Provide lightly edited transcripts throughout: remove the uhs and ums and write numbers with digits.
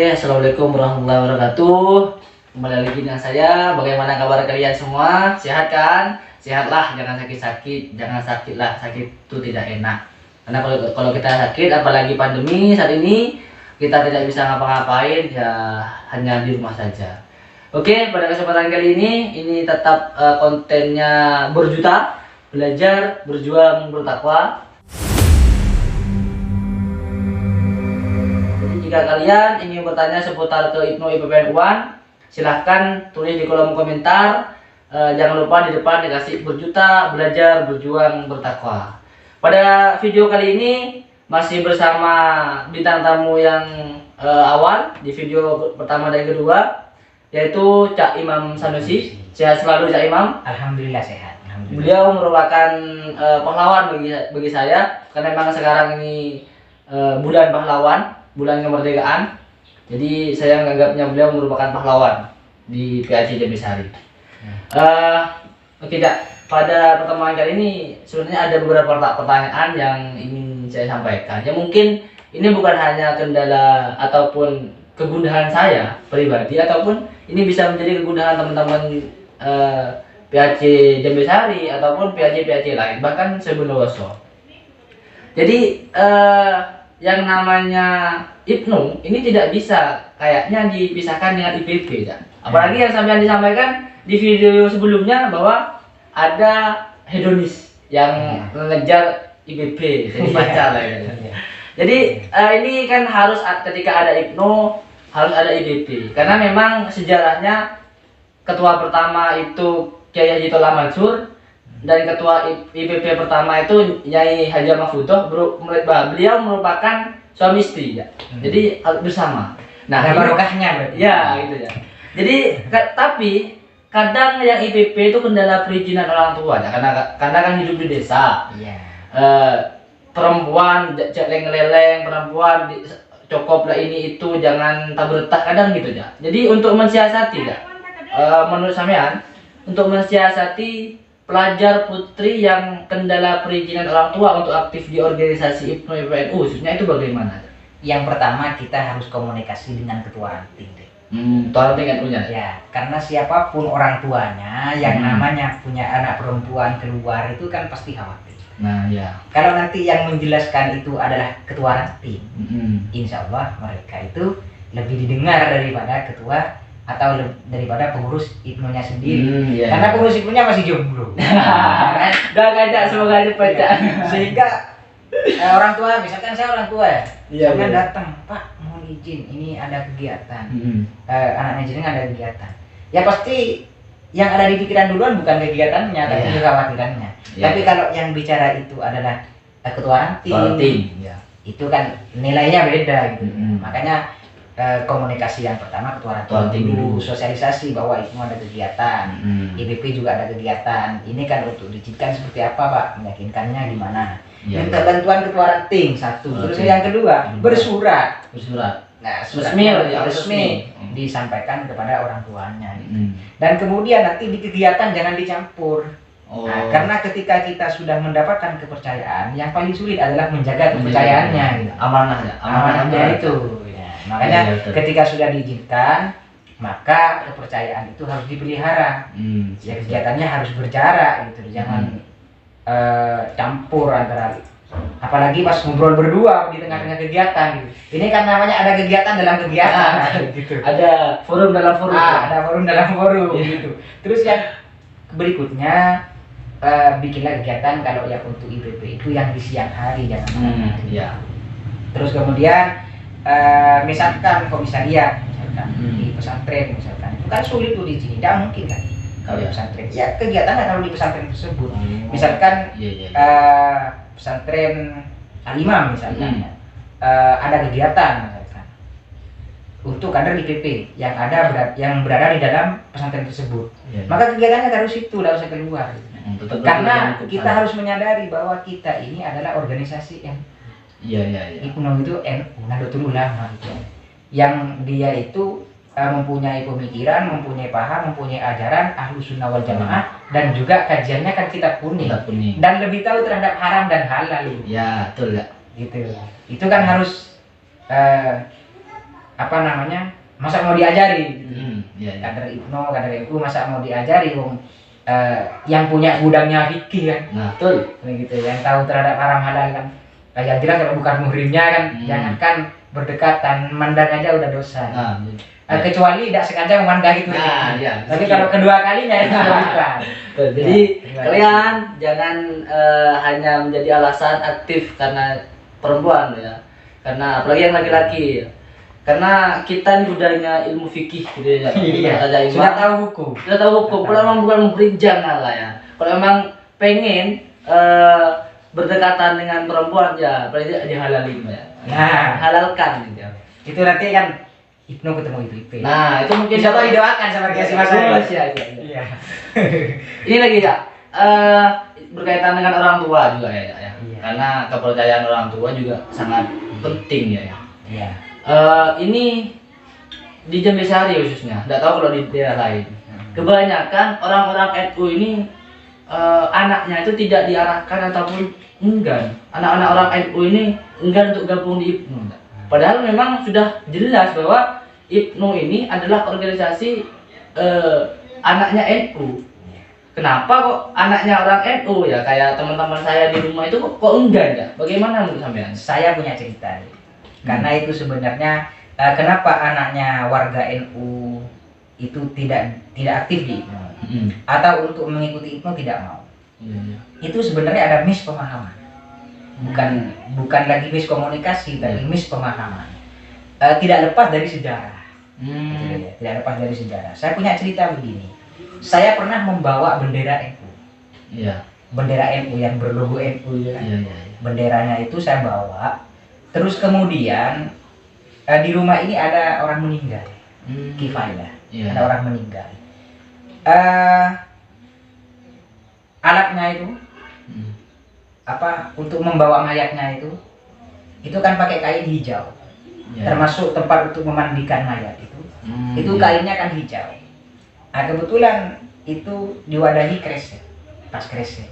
Oke, assalamualaikum warahmatullahi wabarakatuh. Kembali lagi dengan saya. Bagaimana kabar kalian semua? Sehat kan? Sehatlah, jangan sakit-sakit, jangan sakitlah. Sakit itu tidak enak. Karena kalau kita sakit, apalagi pandemi saat ini, kita tidak bisa ngapa-ngapain, ya hanya di rumah saja. Oke, pada kesempatan kali ini tetap kontennya berjuta, belajar, berjuang, bertakwa. Jika kalian ingin bertanya seputar ke Ibnu IPPN UAN, silahkan tulis di kolom komentar. Jangan lupa di depan dikasih berjuta, belajar, berjuang, bertakwa. Pada video kali ini masih bersama bintang tamu yang awal di video pertama dan kedua, yaitu Cak Imam Sanusi. Sehat selalu Cak Imam. Alhamdulillah sehat. Alhamdulillah. Beliau merupakan pahlawan bagi saya, karena memang sekarang ini bulan pahlawan, bulan kemerdekaan. Jadi saya menganggapnya beliau merupakan pahlawan di PAJ Jambesari. Oke Cak, pada pertemuan kali ini sebenarnya ada beberapa pertanyaan yang ingin saya sampaikan. Ya mungkin ini bukan hanya kendala ataupun kegundahan saya pribadi, ataupun ini bisa menjadi kegundahan teman-teman PAJ Jambesari ataupun PAJ lain, bahkan Sebondowoso. Jadi yang namanya Ibnu ini tidak bisa kayaknya dipisahkan dengan IPP ya. Apalagi yang sampai disampaikan di video sebelumnya bahwa ada hedonis yang mengejar IPP, jadi baca lah ya. Jadi ini kan harus ketika ada Ibnu harus ada IPP, karena memang sejarahnya ketua pertama itu Kyai Haji Tholah Mansur, dan ketua IPP pertama itu Nyai Haja Mahfudoh. Beliau merupakan suami istri ya. Jadi bersama. Nah, ada barokahnya berarti. Ya, gitu ya. Jadi tapi kadang yang IPP itu kendala perizinan orang tua ya, karena kan hidup di desa. Iya. Perempuan leleng, perempuan cokop lah ini itu, jangan tabretak kadang gitu ya. Jadi untuk mensiasati ya, menurut sampean untuk mensiasati pelajar putri yang kendala perizinan orang tua untuk aktif di organisasi Ibnu IPPN khususnya itu bagaimana? Yang pertama kita harus komunikasi dengan ketua ranting. Ketua ranting NU-nya? Ya, karena siapapun orang tuanya yang namanya punya anak perempuan keluar itu kan pasti khawatir. Nah ya. Kalau nanti yang menjelaskan itu adalah ketua ranting, insya Allah mereka itu lebih didengar daripada ketua atau daripada pengurus Ibnunya sendiri. Karena pengurus Ibnunya masih jomblo. Udah ngajak semoga cepat. Sehingga orang tua, misalkan saya orang tua ya, saya datang, Pak mohon izin ini ada kegiatan, anaknya jenengan ada kegiatan. Ya pasti yang ada di pikiran duluan bukan kegiatannya, tapi kekhawatirannya. Tapi kalau yang bicara itu adalah ketua ranting, itu kan nilainya beda gitu. Makanya komunikasi yang pertama ketua ranting dulu, sosialisasi bahwa itu ada kegiatan, IPP juga ada kegiatan. Ini kan untuk dijikan seperti apa Pak, meyakinkannya gimana. Minta bantuan ketua ranting satu. Terus yang kedua bersurat. Nah, resmi disampaikan kepada orang tuanya. Dan kemudian nanti di kegiatan jangan dicampur. Nah, karena ketika kita sudah mendapatkan kepercayaan, yang paling sulit adalah menjaga kepercayaannya. Gitu. Amanahnya itu. Makanya ketika sudah diizinkan, maka kepercayaan itu harus dipelihara. Ya kegiatannya harus berjarak gitu, jangan campur antara, apalagi pas ngobrol berdua di tengah-tengah kegiatan gitu. Ini kan namanya ada kegiatan dalam kegiatan gitu. Ada forum dalam forum. Ada forum dalam forum gitu. Terus yang berikutnya bikinlah kegiatan kalau yang untuk IPP itu yang di siang hari, jangan malam hari. Terus kemudian misalkan komisariat, di pesantren misalkan, itu kan sulit tuh di sini, tidak mungkin kan kalau di pesantren. Ya kegiatan nggak kalau di pesantren tersebut. Misalkan pesantren Alimam misalkan, ada kegiatan misalkan untuk kader IPP yang berada di dalam pesantren tersebut, maka kegiatannya harus itu, tidak usah keluar. Karena kita harus menyadari bahwa kita ini adalah organisasi yang Ibnu itu NU, Nahdlatul Ulama gitu. Yang dia itu mempunyai pemikiran, mempunyai paham, mempunyai ajaran Ahlus Sunnah wal Jamaah, dan juga kajiannya kan kitab kuning. Dan lebih tahu terhadap haram dan halal. Ya, betul ya. Gitu. Itu kan harus apa namanya, masa mau diajari Iya, iya. kader IPNO, kader NU masa mau diajari wong yang punya gudangnya fikih kan, Nah, betul. begitu, yang tahu terhadap haram halal kan. Yang jelas kalau bukan muhrimnya kan, jangankan berdekatan, mandang aja udah dosa. Nah, Kecuali tidak sengaja memandang itu. nah, iya. Tapi kalau kedua kalinya itu bukan. Betul. Jadi Ya, kalian jangan hanya menjadi alasan aktif karena perempuan ya. Karena apalagi yang laki-laki ya. Karena kita ini budayanya ilmu fikih gitu ya. Iya. Ada imam. Sudah tahu hukum. Sudah tahu hukum. Kalau memang bukan muhrim jangan lah ya. Kalau memang pengen berdekatan dengan perempuan ya berarti dihalalin ya. Nah, Halalkan gitu. itu nanti kan IPNO ketemu IP. Nah, itu mungkin Bisa didoakan sama dia si Mas. Iya. Iya. Ini lagi ya, berkaitan dengan orang tua juga ya, ya. Iya. Karena kepercayaan orang tua juga sangat penting ya. Iya. Ini di Jambi Sari khususnya, nggak tahu kalau di daerah lain. Kebanyakan orang-orang NU ini anaknya itu tidak diarahkan ataupun enggan. Anak-anak orang NU ini enggan untuk gabung di IPNU. Padahal memang sudah jelas bahwa IPNU ini adalah organisasi anaknya NU. Kenapa kok anaknya orang NU ya, kayak teman-teman saya di rumah itu kok enggan ya? Bagaimana menurut sampean? Saya punya cerita. Karena itu sebenarnya kenapa anaknya warga NU itu tidak aktif di IPNU atau untuk mengikuti IPNU tidak mau. Itu sebenarnya ada mispemahaman. Bukan lagi miskomunikasi, tapi mispemahaman. Tidak lepas dari sejarah. Gitu ya, tidak lepas dari sejarah. Saya punya cerita begini. Saya pernah membawa bendera NU. Iya. Bendera NU yang berlogo NU ya. Iya. Benderanya itu saya bawa. Terus kemudian di rumah ini ada orang meninggal. Kifayah. Iya. Ada orang meninggal. Alatnya itu apa untuk membawa mayatnya itu kan pakai kain hijau. Iya. Termasuk tempat untuk memandikan mayat itu Iya. kainnya kan hijau. Nah, kebetulan itu diwadahi kresek, tas kresek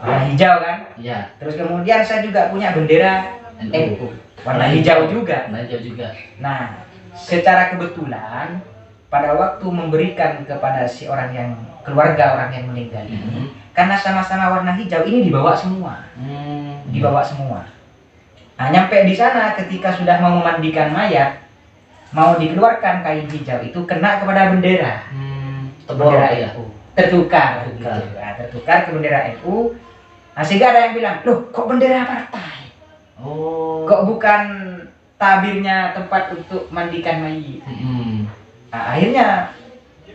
warna hijau kan. Iya. Terus kemudian saya juga punya bendera NU warna hijau juga. Warna hijau juga. Nah, secara kebetulan pada waktu memberikan kepada si orang yang keluarga orang yang meninggal ini, karena sama-sama warna hijau, ini dibawa semua. Dibawa semua. Nah, nyampe di sana ketika sudah mau memandikan mayat, mau dikeluarkan kain hijau itu kena kepada bendera. Bendera ya. NU. Tertukar. Gitu. Tertukar. Nah, tertukar ke bendera NU. Nah, sehingga ada yang bilang, loh kok bendera partai? Oh. Kok bukan tabirnya tempat untuk mandikan mayit? Nah, akhirnya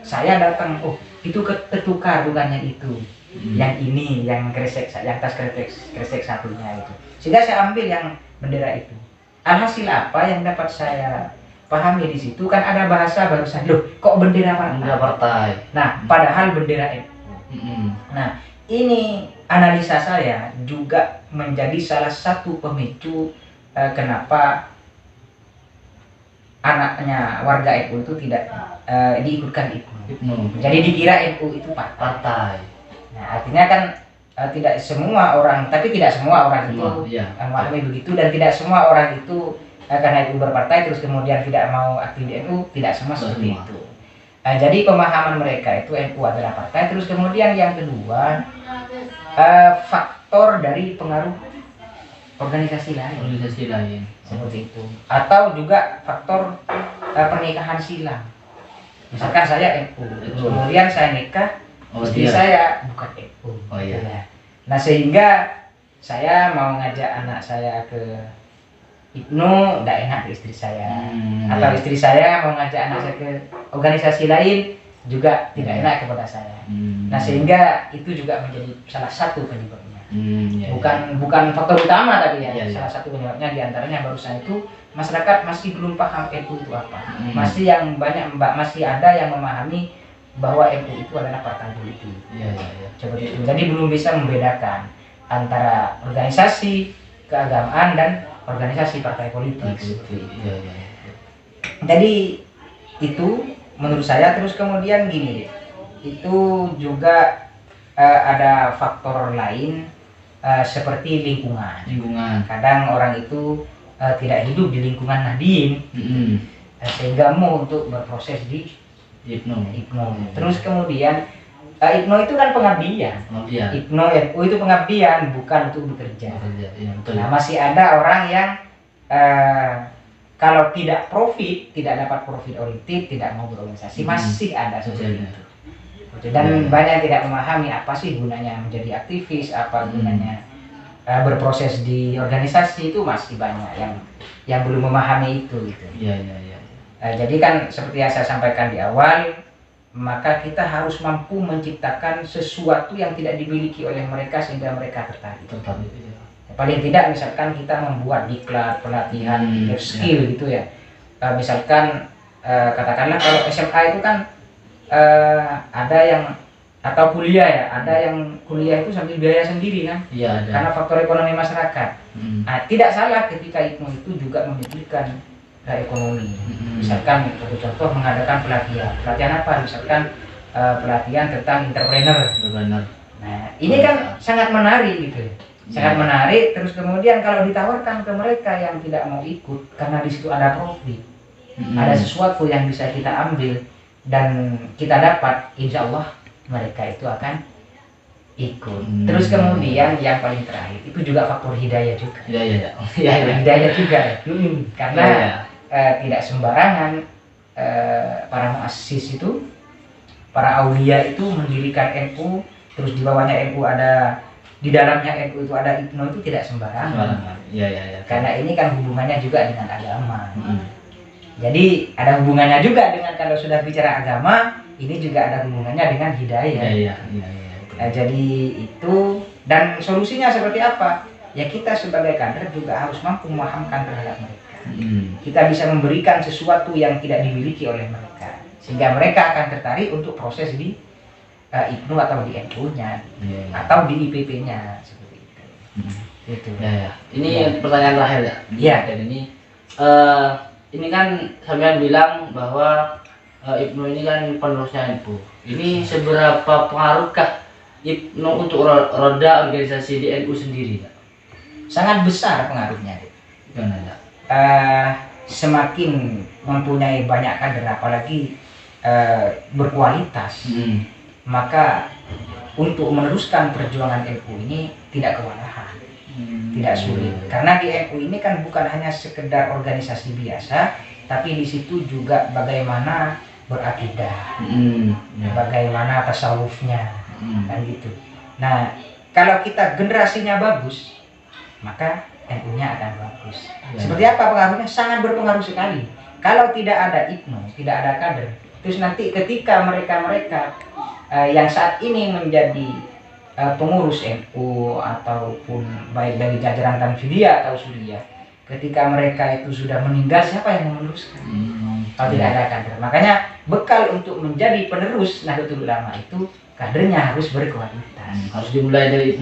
saya datang, oh itu tertukar bukannya itu. Yang ini, yang kresek, yang tas kresek satunya itu. Sehingga saya ambil yang bendera itu. Alhasil apa yang dapat saya pahami di situ kan ada bahasa barusan, loh kok bendera partai? Bendera partai. Nah, padahal bendera NU. Nah, ini analisa saya juga menjadi salah satu pemicu kenapa anaknya warga NU itu tidak diikutkan IPNU. Jadi dikira NU itu partai. Nah, artinya kan tidak semua orang, tapi tidak semua orang itu memahami begitu, dan tidak semua orang itu karena itu berpartai terus kemudian tidak mau aktif di NU, tidak semua seperti itu. Jadi pemahaman mereka itu NU adalah partai. Terus kemudian yang kedua, faktor dari pengaruh organisasi lain seperti itu, atau juga faktor pernikahan silang. Misalkan saya NU, kemudian saya nikah, istri saya bukan NU. Nah, sehingga saya mau ngajak anak saya ke IPNU, tidak enak ke istri saya. Atau istri saya mau ngajak anak saya ke organisasi lain, juga tidak enak kepada saya. Nah, sehingga itu juga menjadi salah satu penyebabnya. Bukan faktor utama tapi salah satu penyebabnya diantaranya barusan itu masyarakat masih belum paham NU itu apa. Masih ada yang memahami bahwa NU itu adalah partai politik. Seperti itu. Jadi belum bisa membedakan antara organisasi keagamaan dan organisasi partai politik. Jadi itu menurut saya. Terus kemudian gini, itu juga ada faktor lain seperti lingkungan. Kadang orang itu tidak hidup di lingkungan Nahdien, sehingga mau untuk berproses di Ibnu. Terus kemudian Ibnu itu kan pengabdian. Ibnu NU itu pengabdian, bukan untuk bekerja. Ya, betul. Nah, masih ada orang yang kalau tidak profit, tidak dapat profit oriented, tidak mau berorganisasi, masih ada seperti itu. Dan banyak yang tidak memahami apa sih gunanya menjadi aktivis, apa gunanya berproses di organisasi, itu masih banyak yang belum memahami itu gitu. Jadi kan seperti yang saya sampaikan di awal, maka kita harus mampu menciptakan sesuatu yang tidak dimiliki oleh mereka sehingga mereka tertarik. Paling tidak misalkan kita membuat diklat, pelatihan, skill gitu ya. Misalkan katakanlah kalau SMA itu kan ada yang atau kuliah ya, ada yang kuliah itu sambil biaya sendiri kan, karena faktor ekonomi masyarakat. Nah, tidak salah ketika Ibnu itu juga memikirkan ekonomi. Misalkan untuk contoh mengadakan pelatihan apa? Misalkan pelatihan tentang entrepreneur. Nah, ini kan sangat menarik gitu. Sangat menarik. Terus kemudian kalau ditawarkan ke mereka yang tidak mau ikut karena di situ ada profit, ada sesuatu yang bisa kita ambil dan kita dapat, insya Allah mereka itu akan ikut. Terus kemudian yang paling terakhir itu juga faktor hidayah juga. Hidayah juga. Karena tidak sembarangan para muassis itu, para aulia itu mendirikan NU, terus di bawahnya NU ada, di dalamnya NU itu ada Ibnu, itu tidak sembarangan. Karena ini kan hubungannya juga dengan agama. Jadi ada hubungannya juga dengan, kalau sudah bicara agama, ini juga ada hubungannya dengan hidayah. Jadi itu, dan solusinya seperti apa? Ya kita sebagai kader juga harus mampu memahamkan terhadap mereka. Kita bisa memberikan sesuatu yang tidak dimiliki oleh mereka, sehingga mereka akan tertarik untuk proses di Ibnu atau di NU-nya, atau di IPP-nya seperti itu. Itu. Ini pertanyaan terakhir ya. Dan ini kan sampean bilang bahwa Ibnu ini kan penerusnya NU. Ini seberapa pengaruhkah Ibnu untuk roda organisasi di NU sendiri? Sangat besar pengaruhnya. Semakin mempunyai banyak kader, apalagi berkualitas, maka untuk meneruskan perjuangan NU ini tidak kewalahan, tidak sulit. Karena di NU ini kan bukan hanya sekedar organisasi biasa, tapi di situ juga bagaimana berakidah, bagaimana tasawufnya, kan gitu. Nah, kalau kita generasinya bagus, maka NU-nya akan bagus. Seperti apa pengaruhnya? Sangat berpengaruh sekali. Kalau tidak ada Ibnu, tidak ada kader, terus nanti ketika mereka yang saat ini menjadi pengurus NU ataupun baik dari jajaran Tanfidiyah atau Sudiyah, ketika mereka itu sudah meninggal, siapa yang meneruskan? Kalau tidak ada kader. Makanya bekal untuk menjadi penerus Nahdlatul Ulama itu kadernya harus berkualitas. Harus dimulai dari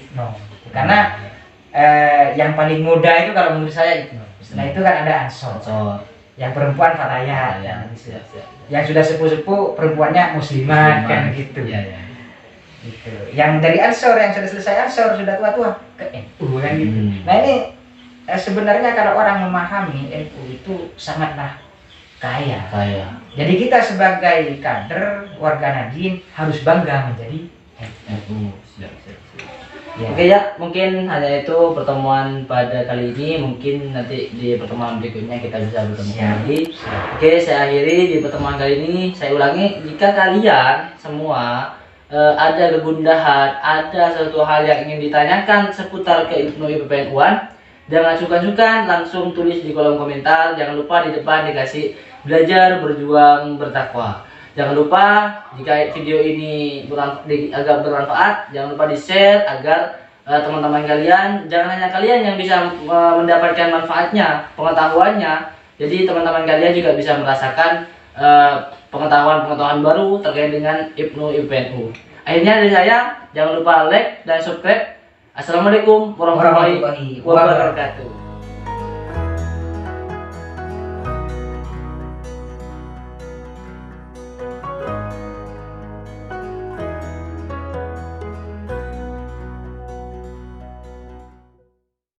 Ibnu. Karena yang paling muda itu kalau menurut saya Ibnu. Setelah itu kan ada Ansor. Yang perempuan Fatayat. Yang sudah sepuh-sepuh perempuannya muslimat kan gitu. Gitu. Yang dari Ansor, yang sudah selesai Ansor, sudah tua-tua ke NU kan gitu. Nah ini sebenarnya kalau orang memahami NU itu sangatlah kaya. Jadi kita sebagai kader warga Nahdien harus bangga menjadi NU. Oke ya, mungkin hanya itu pertemuan pada kali ini. Mungkin nanti di pertemuan berikutnya kita bisa bertemu lagi. Oke, saya akhiri di pertemuan kali ini. Saya ulangi, jika kalian semua ada kegundahan, ada suatu hal yang ingin ditanyakan seputar ke Ibnu IPPNU-an, jangan sungkan-sungkan, langsung tulis di kolom komentar. Jangan lupa di depan dikasih belajar, berjuang, bertakwa. Jangan lupa jika video ini agak bermanfaat, jangan lupa di-share agar teman-teman kalian, jangan hanya kalian yang bisa mendapatkan manfaatnya, pengetahuannya. Jadi teman-teman kalian juga bisa merasakan pengetahuan-pengetahuan baru terkait dengan Ibnu IPPNU. Akhirnya dari saya, jangan lupa like dan subscribe. Assalamualaikum warahmatullahi wabarakatuh.